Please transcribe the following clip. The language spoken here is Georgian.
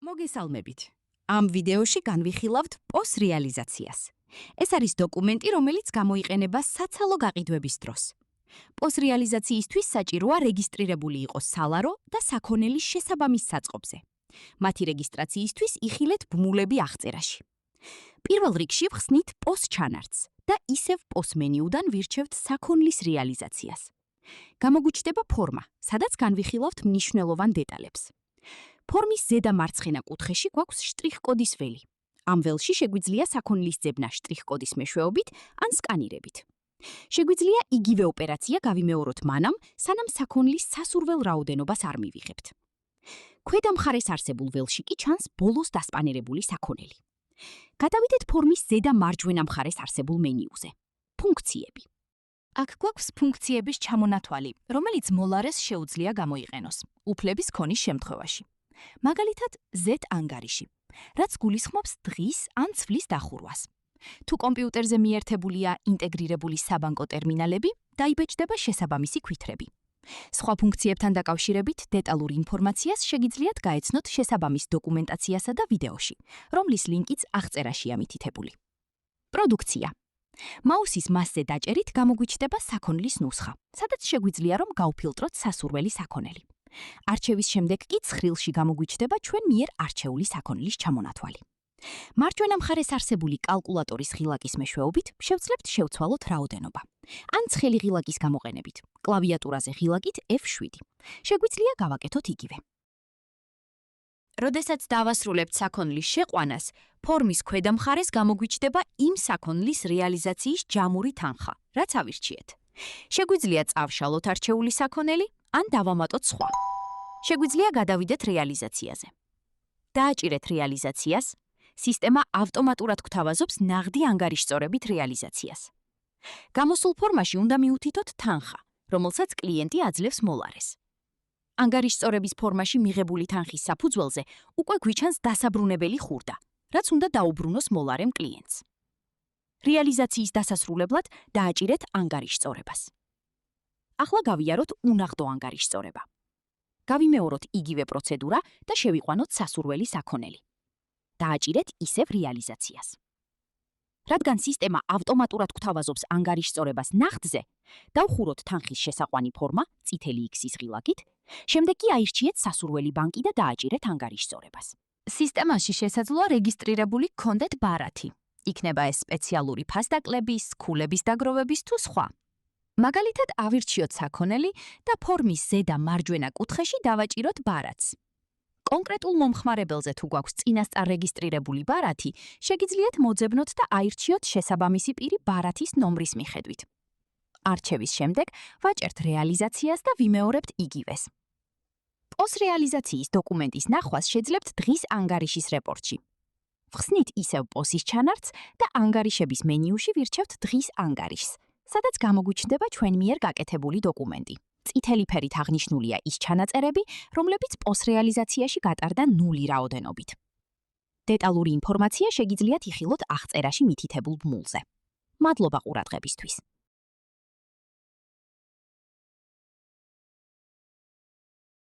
მოგესალმებით. ამ ვიდეოში განვიხილავთ პოს რეალიზაციას. ეს არის დოკუმენტი, რომელიც გამოიყენება საცალო გაყიდვების დროს. პოს რეალიზაციისთვის საჭიროა რეგისტრირებული იყოს სალარო და საქონელის შესაბამის საწყობზე. მათი რეგისტრაციისთვის იხილეთ ბმულები აღწერაში. პირველ რიგში ვხსნით პოს ჩანართს და ისევ პოს მენიუდან ვირჩევთ საქონლის რეალიზაციას. გამოგვიჩნდება ფორმა, სადაც განვიხილავთ მნიშვნელოვან დეტალებს. ფორმის ზედა მარცხენა კუთხეში გვაქვს შტრიხ-კოდის ველი. ამ ველში შეგვიძლია საქონლის ძებნა შტრიხ-კოდის მეშვეობით ან სკანირებით. შეგვიძლია იგივე ოპერაცია გავიმეოროთ მანამ, სანამ საქონლის სასურველ რაოდენობას არ მივიღებთ. ქვედა მხარეს არსებულ ველში კი ჩანს ბოლოს დასპანერებული საქონელი. გადავიდეთ ფორმის ზედა მარჯვენა მხარეს არსებულ მენიუზე. ფუნქციები. აქ გვაქვს ფუნქციების ჩამონათვალი, რომელიც მოლარეს შეუძლია გამოიყენოს, უფლების ქონის შემთხვევაში. მაგალითად, Z ანგარიში, რაც გულისხმობს დღის ან ცვლის დახურვას. თუ კომპიუტერზე მიერთებულია ინტეგრირებული საბანკო ტერმინალები, დაიბეჭდება შესაბამისი ქვითრები. სხვა ფუნქციებთან დაკავშირებით დეტალურ ინფორმაციას შეგიძლიათ გაეცნოთ შესაბამის დოკუმენტაციასა და ვიდეოში, რომლის ლინკიც აღწერაშია მითითებული. პროდუქცია. მაუსის მასზე დაჭერით გამოგვიჩნდება საქონლის ნუსხა, სადაც შეგვიძლია რომ გავფილტროთ სასურველი საქონელი. არჩევის შემდეგ კი ცხრილში გამოგვიჩნდება ჩვენ მიერ არჩეული საქონლის ჩამონათვალი. მარჯვენა მხარეს არსებული კალკულატორის ღილაკის მეშვეობით შევძლებთ შევცვალოთ რაოდენობა. ან ცხელი ღილაკის გამოყენებით, კლავიატურაზე ღილაკით F7. შეგვიძლია გავაკეთოთ იგივე. როდესაც დავასრულებთ საქონლის შეყვანას, ფორმის ქვედა მხარეს გამოგვიჩნდება იმ საქონლის რეალიზაციის ჯამური თანხა, რაც ავირჩიეთ. შეგვიძლია წავშალოთ არჩეული საქონელი, ან დავამატოთ სხვა. შეგვიძლია გადავიდეთ რეალიზაციაზე. დააჭირეთ რეალიზაციას, სისტემა ავტომატურად გვთავაზობს ნაღდი ანგარიშწორებით რეალიზაციას. გამოსულ ფორმაში უნდა მიუთითოთ თანხა, რომელსაც კლიენტი აძლევს მოლარეს. ანგარიშწორების ფორმაში მიღებული თანხის საფუძველზე უკვე გვიჩანს დასაბრუნებელი ხურდა, რაც უნდა დაუბრუნოს მოლარემ კლიენტს. რეალიზაციის დასასრულებლად დააჭირეთ ანგარიშწორებას. ახლა გავიაროთ უნაღდო ანგარიშწორება. გავიმეოროთ იგივე პროცედურა და შევიყვანოთ სასურველი საქონელი. დააჭირეთ ისევ რეალიზაციას. რადგან სისტემა ავტომატურად გვთავაზობს ანგარიშწორებას ნახტზე, დავხუროთ თანხის შესაყვანი ფორმა წითელი X-ის ღილაკით, შემდეგ კი აირჩიეთ სასურველი ბანკი და დააჭირეთ ანგარიშწორებას. სისტემაში შესაძლოა რეგისტრირებული გქონდეთ ბარათი. იქნება ეს სპეციალური ფასდაკლების, ქულების დაგროვების თუ სხვა. მაგალითად, ავირჩიოთ საქონელი და ფორმის ზედა მარჯვენა კუთხეში დავაჭიროთ ბარათს. კონკრეტულ მომხმარებელზე თუ გვაქვს წინასწარ რეგისტრირებული ბარათი, შეგიძლიათ მოძებნოთ და აირჩიოთ შესაბამისი პირი ბარათის ნომრის მიხედვით. არჩევის შემდეგ ვაჭერთ რეალიზაციას და ვიმეორებთ იგივეს. პოს რეალიზაციის დოკუმენტის ნახვას შეძლებთ დღის ანგარიშის რეპორტში. ვხსნით ისევ პოსის ჩანართს და ანგარიშების მენიუში ვირჩევთ დღის ანგარიშს, სადაც გამოგვიჩნდება ჩვენ მიერ გაკეთებული დოკუმენტი. წითელი ფერით აღნიშნულია ის ჩანაწერები, რომლებიც პოს რეალიზაციაში გატარდა 0 რაოდენობით. დეტალური ინფორმაცია შეგიძლიათ იხილოთ აღწერაში მითითებულ ბმულზე. მადლობა ყურადღებისთვის.